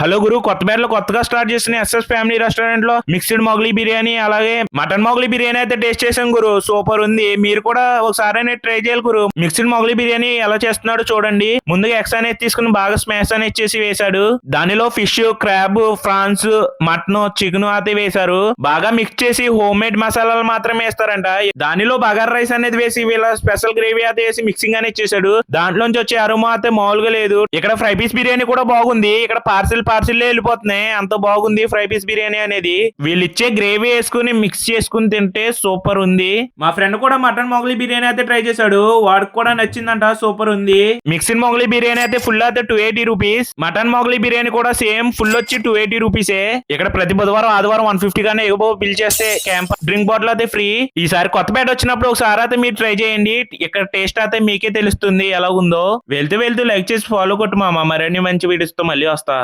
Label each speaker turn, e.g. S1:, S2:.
S1: Hello గురు, కొత్తపేటలో కొత్తగా start చేసిన ఎస్ఎస్ ఫ్యామిలీ రెస్టారెంట్ లో మిక్స్డ్ మొగలీ బిర్యానీ అలాగే మటన్ మొగలీ బిర్యానీ అయితే టేస్ట్ చేసాం గురు. సూపర్ ఉంది. మీరు కూడా ఒకసారి ట్రై చేయాలి గురు. మిక్స్డ్ మొగలీ బిర్యానీ ఎలా చేస్తున్నాడో చూడండి. ముందుగా ఎగ్స్ అనేది తీసుకుని బాగా స్మాష్ అనేది చేసి వేశాడు. దానిలో fish, crab, prawns, mutton, chicken అయితే వేశారు. బాగా మిక్స్ చేసి హోమ్ మేడ్ మసాలాలు మాత్రమే వేస్తారంట. దానిలో బగారా రైస్ అనేది వేసి వీళ్ళ స్పెషల్ గ్రేవీ అయితే వేసి మిక్సింగ్ అనేది చేశాడు. దాంట్లోంచి వచ్చే అరోమా అయితే మామూలుగా లేదు. ఇక్కడ ఫ్రై పీస్ బిర్యానీ కూడా బాగుంది. ఇక్కడ పార్సిల్ వెళ్ళిపోతున్నాయి. అంత బాగుంది ఫ్రై పీస్ బిర్యానీ అనేది. వీళ్ళు ఇచ్చే గ్రేవీ వేసుకుని మిక్స్ చేసుకుని తింటే సూపర్ ఉంది. మా ఫ్రెండ్ కూడా మటన్ మొగలీ బిర్యానీ అయితే ట్రై చేశాడు. వాడికి కూడా నచ్చిందంట. సూపర్ ఉంది. మిక్స్డ్ మొగలీ బిర్యానీ అయితే ఫుల్ అయితే 280 రూపీస్. మటన్ మొగలీ బిర్యానీ కూడా సేమ్ ఫుల్ వచ్చి 280 రూపీసే. ఇక్కడ ప్రతి బుధవారం ఆదివారం 150 గానే ఎగువ బిల్ చేస్తే క్యాంప్ డ్రింక్ బాటిల్ అయితే ఫ్రీ. ఈసారి కొత్తపేట వచ్చినప్పుడు ఒకసారి అయితే మీరు ట్రై చేయండి. ఇక్కడ టేస్ట్ అయితే మీకే తెలుస్తుంది ఎలా ఉందో. వెళ్తూ లైక్ చేసి ఫాలో కొట్టు మామ. మరిన్ని మంచి వీడియోస్ తో మళ్ళీ వస్తా.